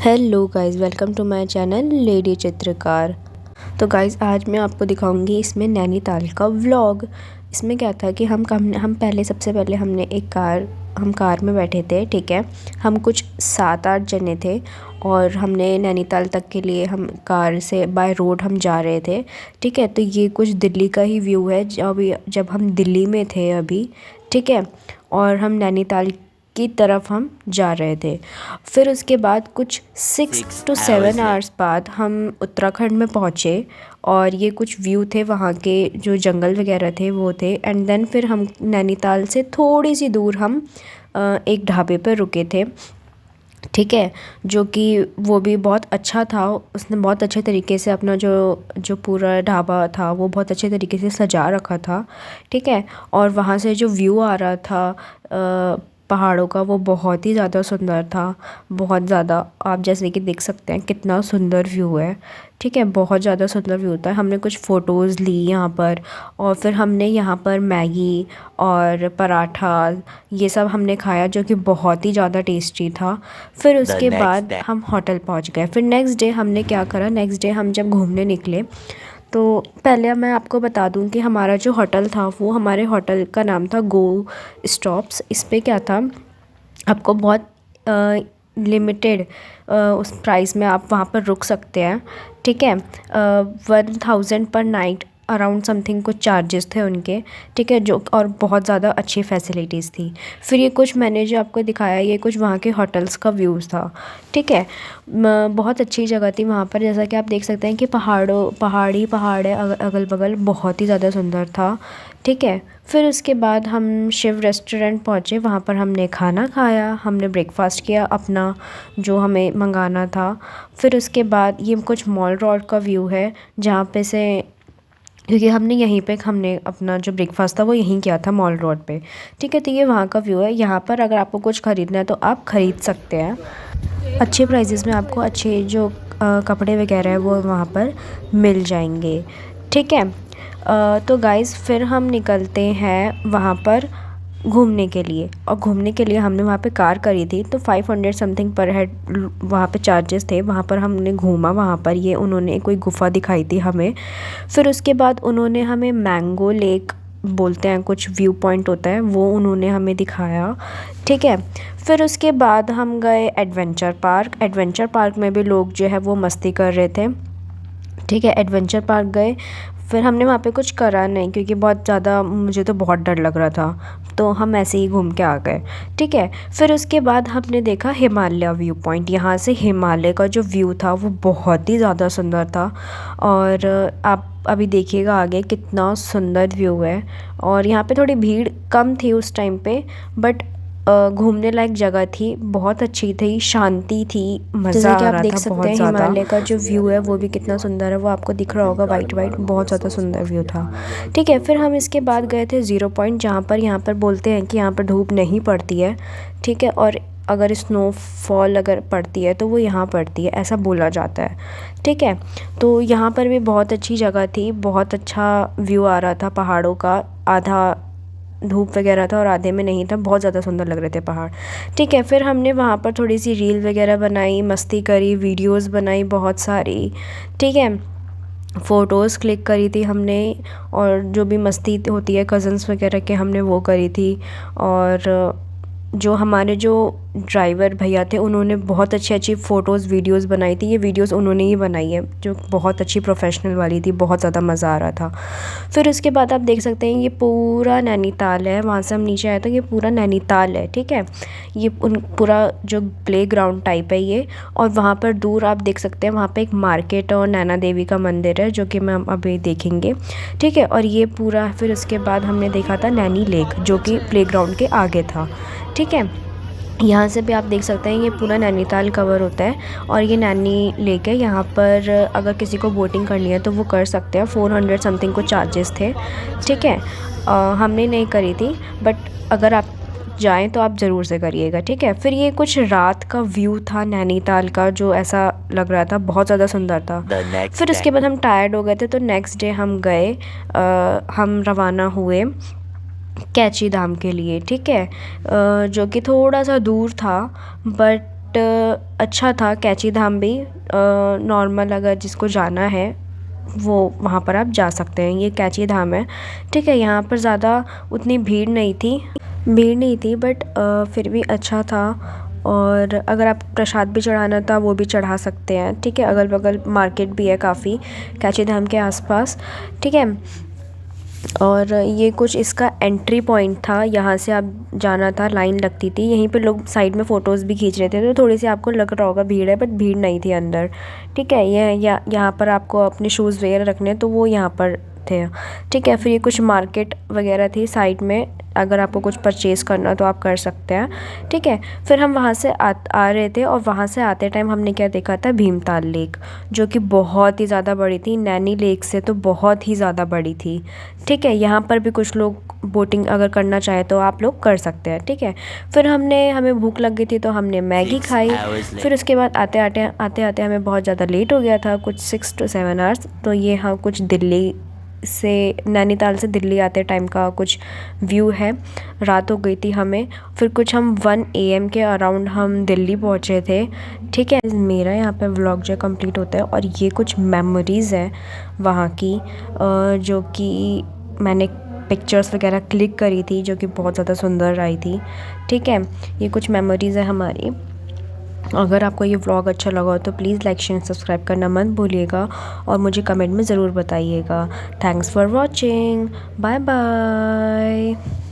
Hello guys, welcome to my channel lady चित्रकार। तो guys, आज मैं आपको दिखाऊंगी इसमें नैनीताल का व्लॉग। इसमें क्या था कि हम पहले सबसे पहले हम कार में बैठे थे। ठीक है, हम कुछ 7-8 जने थे और हमने नैनीताल तक के लिए हम कार से बाय रोड हम जा रहे थे। ठीक है, तो ये कुछ दिल्ली का ही व्यू है जब हम दिल्ली में थे अभी। ठीक है, और हम नैनीताल की तरफ हम जा रहे थे। फिर उसके बाद कुछ 6 to 7 आवर्स बाद हम उत्तराखंड में पहुँचे और ये कुछ व्यू थे वहाँ के, जो जंगल वगैरह थे वो थे। एंड देन फिर हम नैनीताल से थोड़ी सी दूर हम एक ढाबे पर रुके थे। ठीक है, जो कि वो भी बहुत अच्छा था। उसने बहुत अच्छे तरीके से अपना जो जो पूरा ढाबा था वो बहुत अच्छे तरीके से सजा रखा था। ठीक है, और वहाँ से जो व्यू आ रहा था पहाड़ों का, वो बहुत ही ज़्यादा सुंदर था। बहुत ज़्यादा, आप जैसे कि देख सकते हैं कितना सुंदर व्यू है। ठीक है, बहुत ज़्यादा सुंदर व्यू था। हमने कुछ फ़ोटोज़ ली यहाँ पर और फिर हमने यहाँ पर मैगी और पराठा ये सब हमने खाया, जो कि बहुत ही ज़्यादा टेस्टी था। फिर उसके बाद हम होटल पहुँच गए। फिर नेक्स्ट डे हमने क्या करा, नेक्स्ट डे हम जब घूमने निकले तो पहले मैं आपको बता दूं कि हमारा जो होटल था वो, हमारे होटल का नाम था गो स्टॉप्स। इस पे क्या था, आपको बहुत लिमिटेड उस प्राइस में आप वहाँ पर रुक सकते हैं। ठीक है, 1000 पर नाइट अराउंड समथिंग कुछ चार्जेस थे उनके। ठीक है, जो और बहुत ज़्यादा अच्छी फैसिलिटीज़ थी। फिर ये कुछ मैंने जो आपको दिखाया, ये कुछ वहाँ के होटल्स का व्यूज़ था। ठीक है, बहुत अच्छी जगह थी वहाँ पर। जैसा कि आप देख सकते हैं कि पहाड़ है अगल बगल, बहुत ही ज़्यादा सुंदर था। ठीक है, फिर उसके बाद हम शिव रेस्टोरेंट पहुँचे। वहाँ पर हमने खाना खाया, हमने ब्रेकफास्ट किया अपना जो हमें मंगाना था। फिर उसके बाद ये कुछ मॉल रोड का व्यू है, जहाँ पे से, क्योंकि हमने अपना जो ब्रेकफास्ट था वो यहीं किया था मॉल रोड पे। ठीक है, तो ये वहाँ का व्यू है। यहाँ पर अगर आपको कुछ ख़रीदना है तो आप ख़रीद सकते हैं अच्छे प्राइजेस में। आपको अच्छे जो कपड़े वगैरह है वो वहाँ पर मिल जाएंगे। ठीक है, तो गाइज़ फिर हम निकलते हैं वहाँ पर घूमने के लिए। और घूमने के लिए हमने वहाँ पे कार करी थी, तो 500 समथिंग पर हेड वहाँ पे चार्जेस थे। वहाँ पर हमने घूमा, वहाँ पर ये उन्होंने कोई गुफ़ा दिखाई थी हमें। फिर उसके बाद उन्होंने हमें मैंगो लेक बोलते हैं, कुछ व्यू पॉइंट होता है, वो उन्होंने हमें दिखाया। ठीक है, फिर उसके बाद हम गए एडवेंचर पार्क। एडवेंचर पार्क में भी लोग जो है वो मस्ती कर रहे थे। ठीक है, एडवेंचर पार्क गए। फिर हमने वहाँ पे कुछ करा नहीं, क्योंकि बहुत ज़्यादा, मुझे तो बहुत डर लग रहा था, तो हम ऐसे ही घूम के आ गए। ठीक है, फिर उसके बाद हमने देखा हिमालय व्यू पॉइंट। यहाँ से हिमालय का जो व्यू था वो बहुत ही ज़्यादा सुंदर था। और आप अभी देखिएगा आगे कितना सुंदर व्यू है। और यहाँ पे थोड़ी भीड़ कम थी उस टाइम पे, बट घूमने लायक जगह थी, बहुत अच्छी थी, शांति थी, मज़ा आ रहा था बहुत ज़्यादा। हिमालय का जो व्यू है वो भी कितना सुंदर है, वो आपको दिख रहा होगा, वाइट वाइट, बहुत ज़्यादा सुंदर व्यू था। ठीक है, फिर हम इसके बाद गए थे ज़ीरो पॉइंट, जहाँ पर यहाँ पर बोलते हैं कि यहाँ पर धूप नहीं पड़ती है। ठीक है, और अगर स्नोफॉल अगर पड़ती है तो वो यहाँ पड़ती है, ऐसा बोला जाता है। ठीक है, तो यहाँ पर भी बहुत अच्छी जगह थी, बहुत अच्छा व्यू आ रहा था पहाड़ों का। आधा धूप वगैरह था और आधे में नहीं था, बहुत ज़्यादा सुंदर लग रहे थे पहाड़। ठीक है, फिर हमने वहाँ पर थोड़ी सी रील वगैरह बनाई, मस्ती करी, वीडियोस बनाई बहुत सारी। ठीक है, फ़ोटोज़ क्लिक करी थी हमने, और जो भी मस्ती होती है कज़न्स वगैरह के, हमने वो करी थी। और जो हमारे जो ड्राइवर भैया थे उन्होंने बहुत अच्छी अच्छी फ़ोटोज़ वीडियोस बनाई थी। ये वीडियोस उन्होंने ही बनाई है, जो बहुत अच्छी प्रोफेशनल वाली थी, बहुत ज़्यादा मज़ा आ रहा था। फिर उसके बाद आप देख सकते हैं ये पूरा नैनीताल है। वहाँ से हम नीचे आए तो ये पूरा नैनीताल है। ठीक है, ये पूरा जो प्ले ग्राउंड टाइप है ये। और वहाँ पर दूर आप देख सकते हैं, वहाँ पर एक मार्केट और नैना देवी का मंदिर है, जो कि हम अभी देखेंगे। ठीक है, और ये पूरा, फिर उसके बाद हमने देखा था नैनी लेक, जो कि प्ले ग्राउंड के आगे था। ठीक है, यहाँ से भी आप देख सकते हैं ये पूरा नैनीताल कवर होता है। और ये नैनी लेक है, यहाँ पर अगर किसी को बोटिंग करनी है तो वो कर सकते हैं। 400 समथिंग को चार्जेस थे। ठीक है, हमने नहीं करी थी, बट अगर आप जाएं तो आप ज़रूर से करिएगा। ठीक है, फिर ये कुछ रात का व्यू था नैनीताल का, जो ऐसा लग रहा था, बहुत ज़्यादा सुंदर था। फिर उसके बाद हम टायर्ड हो गए थे, तो नेक्स्ट डे हम गए, हम रवाना हुए कैची धाम के लिए। ठीक है, जो कि थोड़ा सा दूर था, बट बट अच्छा था कैची धाम भी। नॉर्मल अगर जिसको जाना है वो वहाँ पर आप जा सकते हैं। ये कैची धाम है, ठीक है। यहाँ पर ज़्यादा उतनी भीड़ नहीं थी बट फिर भी अच्छा था। और अगर आप प्रसाद भी चढ़ाना था वो भी चढ़ा सकते हैं, ठीक है। अगल बगल मार्केट भी है काफ़ी कैची धाम के आसपास, ठीक है। और ये कुछ इसका एंट्री पॉइंट था, यहाँ से आप जाना था, लाइन लगती थी यहीं पे, लोग साइड में फ़ोटोज़ भी खींच रहे थे। तो थोड़ी सी आपको लग रहा होगा भीड़ है, बट भीड़ नहीं थी अंदर, ठीक है। यहाँ पर आपको अपने शूज़ वगैरह रखने तो वो यहाँ पर थे, ठीक है। फिर ये कुछ मार्केट वगैरह थी साइड में, अगर आपको कुछ परचेज़ करना तो आप कर सकते हैं, ठीक है। फिर हम वहाँ से आ रहे थे और वहाँ से आते टाइम हमने क्या देखा था, भीमताल लेक, जो कि बहुत ही ज़्यादा बड़ी थी, नैनी लेक से तो बहुत ही ज़्यादा बड़ी थी, ठीक है। यहाँ पर भी कुछ लोग बोटिंग अगर करना चाहे तो आप लोग कर सकते हैं, ठीक है। फिर हमें भूख लग गई थी तो हमने मैगी खाई। फिर उसके बाद आते आते हमें बहुत ज़्यादा लेट हो गया था, कुछ 6 to 7 आवर्स। तो ये हाँ कुछ नैनीताल से दिल्ली आते टाइम का कुछ व्यू है। रात हो गई थी हमें, फिर कुछ हम 1 AM के अराउंड हम दिल्ली पहुँचे थे, ठीक है। मेरा यहाँ पे व्लॉग जो कंप्लीट होता है और ये कुछ मेमोरीज़ है वहाँ की, जो कि मैंने पिक्चर्स वगैरह क्लिक करी थी, जो कि बहुत ज़्यादा सुंदर आई थी, ठीक है। ये कुछ मेमोरीज़ है हमारी। अगर आपको ये व्लॉग अच्छा लगा हो तो प्लीज़ लाइक शेयर सब्सक्राइब करना मत भूलिएगा और मुझे कमेंट में ज़रूर बताइएगा। Thanks for watching, bye bye.